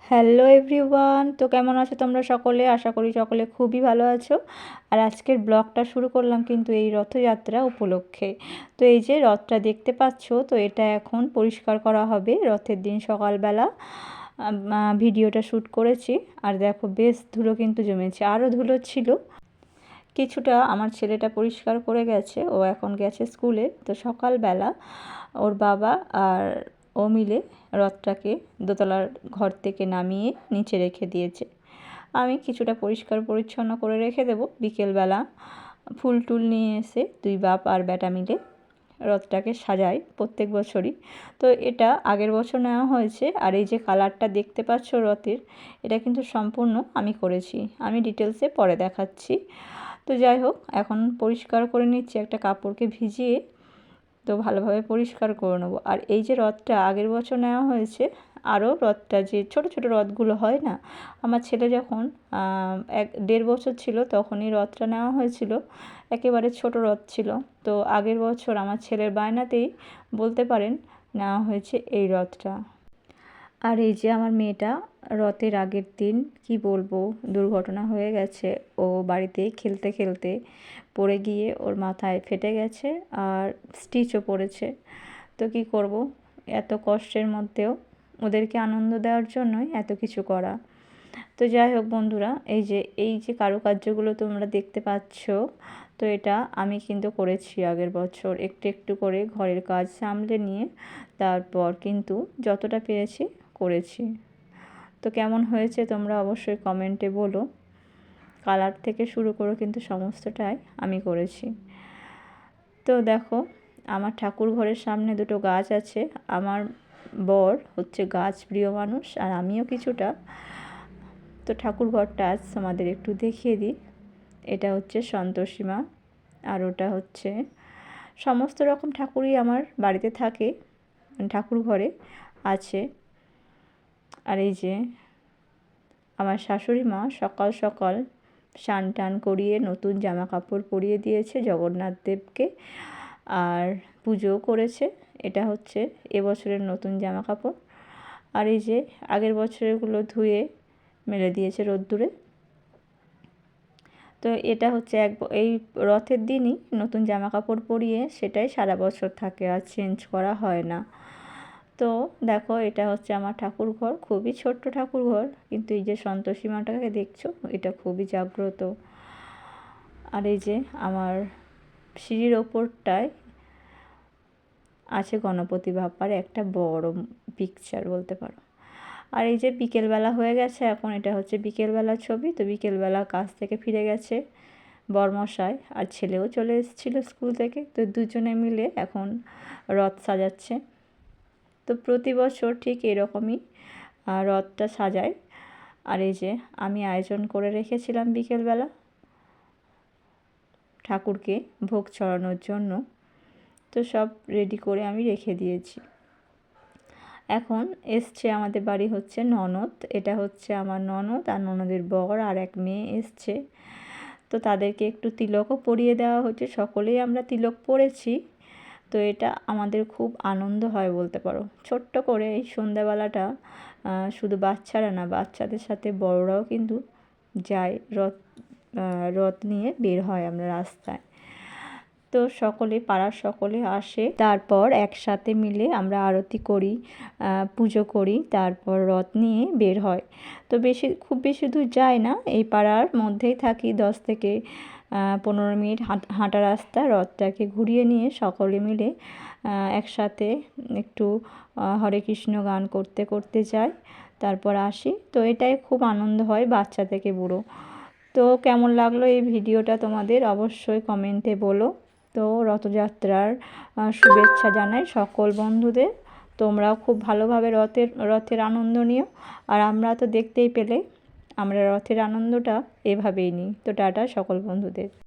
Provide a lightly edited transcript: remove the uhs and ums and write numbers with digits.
Hello everyone, তো কেমন আছো তোমরা সকলে? আশা করি সকলে খুবই ভালো আছো। আর আজকের ব্লগটা শুরু করলাম কিন্তু এই রথযাত্রা উপলক্ষে। তো এই যে রথটা দেখতে পাচ্ছো, তো এটা এখন পরিষ্কার করা হবে রথের দিন সকালবেলা। ভিডিওটা শ্যুট করেছি। আর দেখো বেশ ধুলো কিন্তু জমেছে, আরও ধুলো ছিল। কিছুটা আমার ছেলেটা পরিষ্কার করে গেছে, ও এখন গেছে স্কুলে। তো সকালবেলা ওর বাবা আর ও মিলে রথটাকে দোতলার ঘর থেকে নামিয়ে নিচে রেখে দিয়েছে। আমি কিছুটা পরিষ্কার পরিচ্ছন্ন করে রেখে দেবো। বিকেলবেলা ফুল টুল নিয়ে এসে দুই বাপ আর বেটা মিলে রথটাকে সাজাই প্রত্যেক বছরই। তো এটা আগের বছর নেওয়া হয়েছে। আর এই যে কালারটা দেখতে পাচ্ছ রথের, এটা কিন্তু সম্পূর্ণ আমি করেছি। আমি ডিটেলসে পরে দেখাচ্ছি। তো যাই হোক, এখন পরিষ্কার করে নিচ্ছি একটা কাপড়কে ভিজিয়ে। তো ভালোভাবে পরিষ্কার করে নেবো। আর এই যে রথটা আগের বছর নেওয়া হয়েছে, আরও রথটা যে ছোট ছোট রথগুলো হয় না, আমার ছেলে যখন 1-1.5 বছর ছিল তখনই রথটা নেওয়া হয়েছিল। একেবারে ছোট রথ ছিল। তো আগের বছর আমার ছেলের বায়নাতেই বলতে পারেন নেওয়া হয়েছে এই রথটা। আর এই যে আমার মেয়েটা রথের আগের দিন কি বলবো, দুর্ঘটনা হয়ে গেছে। ও বাড়িতে খেলতে খেলতে পড়ে গিয়ে ওর মাথায় ফেটে গেছে আর স্টিচও পড়েছে। তো কি করব, এত কষ্টের মধ্যেও ওদেরকে আনন্দ দেওয়ার জন্যই এত কিছু করা। তো যাই হোক বন্ধুরা, এই যে কারুকার্যগুলো তোমরা দেখতে পাচ্ছ, তো এটা আমি কিন্তু করেছি আগের বছর একটু একটু করে ঘরের কাজ সামলে নিয়ে। তারপর কিন্তু যতটা পেরেছি করেছি। তো কেমন হয়েছে তোমরা অবশ্যই কমেন্টে বলো। কালার থেকে শুরু করে কিন্তু সমস্তটাই আমি করেছি। তো দেখো, আমার ঠাকুর ঘরের সামনে দুটো গাছ আছে। আমার বর হচ্ছে গাছ প্রিয় মানুষ, আর আমিও কিছুটা। তো ঠাকুর ঘরটা আজ তোমাদের একটু দেখিয়ে দিই। এটা হচ্ছে সন্তোষী মা, আর ওটা হচ্ছে সমস্ত রকম ঠাকুরই আমার বাড়িতে থাকে, ঠাকুর ঘরে আছে। আর এই যে আমার শাশুড়ি মা সকাল সকাল স্নান টান করিয়ে নতুন জামা কাপড় পরিয়ে দিয়েছে জগন্নাথ দেবকে, আর পুজোও করেছে। এটা হচ্ছে এবছরের নতুন জামা কাপড়। আর এই যে আগের বছরেরগুলো ধুয়ে মেলে দিয়েছে রোদ্দুরে। তো এটা হচ্ছে এই রথের দিনই নতুন জামা কাপড় পরিয়ে সেটাই সারা বছর থাকে, আর চেঞ্জ করা হয় না। তো দেখো, এটা হচ্ছে আমার ঠাকুর ঘর, খুবই ছোট্ট ঠাকুর ঘর, কিন্তু এই যে সন্তোষী মাটাকে দেখছো, এটা খুবই জাগ্রত। আর এই যে আমার সিঁড়ির ওপরটায় আছে গণপতি বাপ্পার একটা বড় পিকচার বলতে পারো। আর এই যে বিকেলবেলা হয়ে গেছে, এখন এটা হচ্ছে বিকেলবেলার ছবি। তো বিকেলবেলা কাজ থেকে ফিরে গেছে বরমশাই, আর ছেলেও চলে এসেছিলো স্কুল থেকে। তো দুজনে মিলে এখন রথ সাজাচ্ছে। তো প্রতি বছর ঠিক এরকমই রথটা সাজায়। আর এই যে আমি আয়োজন করে রেখেছিলাম বিকেলবেলা ঠাকুরকে ভোগ চড়ানোর জন্য। তো সব রেডি করে আমি রেখে দিয়েছি। এখন এসছে আমাদের বাড়ি হচ্ছে ননদ। এটা হচ্ছে আমার ননদ আর ননদের বর আর এক মেয়ে এসছে। তো তাদেরকে একটু তিলকও পরিয়ে দেওয়া হচ্ছে। সকলেই আমরা তিলক পরেছি। তো এটা আমাদের খুব আনন্দ হয় বলতে পারো। ছোট্ট করে এই সন্ধ্যাবেলাটা শুধু বাচ্চারা না, বাচ্চাদের সাথে বড়রাও কিন্তু যায়। রথ নিয়ে বের হয় আমরা রাস্তায়। তো সকলে, পাড়ার সকলে আসে, তারপর একসাথে মিলে আমরা আরতি করি, পুজো করি, তারপর রথ নিয়ে বের হয়। তো খুব বেশি দূর যায় না, এই পাড়ার মধ্যেই থাকি। 10 থেকে 15 মিনিট হাঁটা রাস্তা। রথটাকে ঘুরিয়ে নিয়ে সকলে মিলে একসাথে একটু হরে কৃষ্ণ গান করতে করতে যাই, তারপর আসি। তো এটাই খুব আনন্দ হয় বাচ্চা থেকে বুড়ো। তো কেমন লাগলো এই ভিডিওটা তোমাদের অবশ্যই কমেন্টে বলো। তো রথযাত্রার শুভেচ্ছা জানাই সকল বন্ধুদের। তোমরাও খুব ভালোভাবে রথের আনন্দ নিও। আর আমরা তো দেখতেই পেলে আমরা রথের আনন্দটা এভাবেই নিই। তো টাটা সকল বন্ধুদের।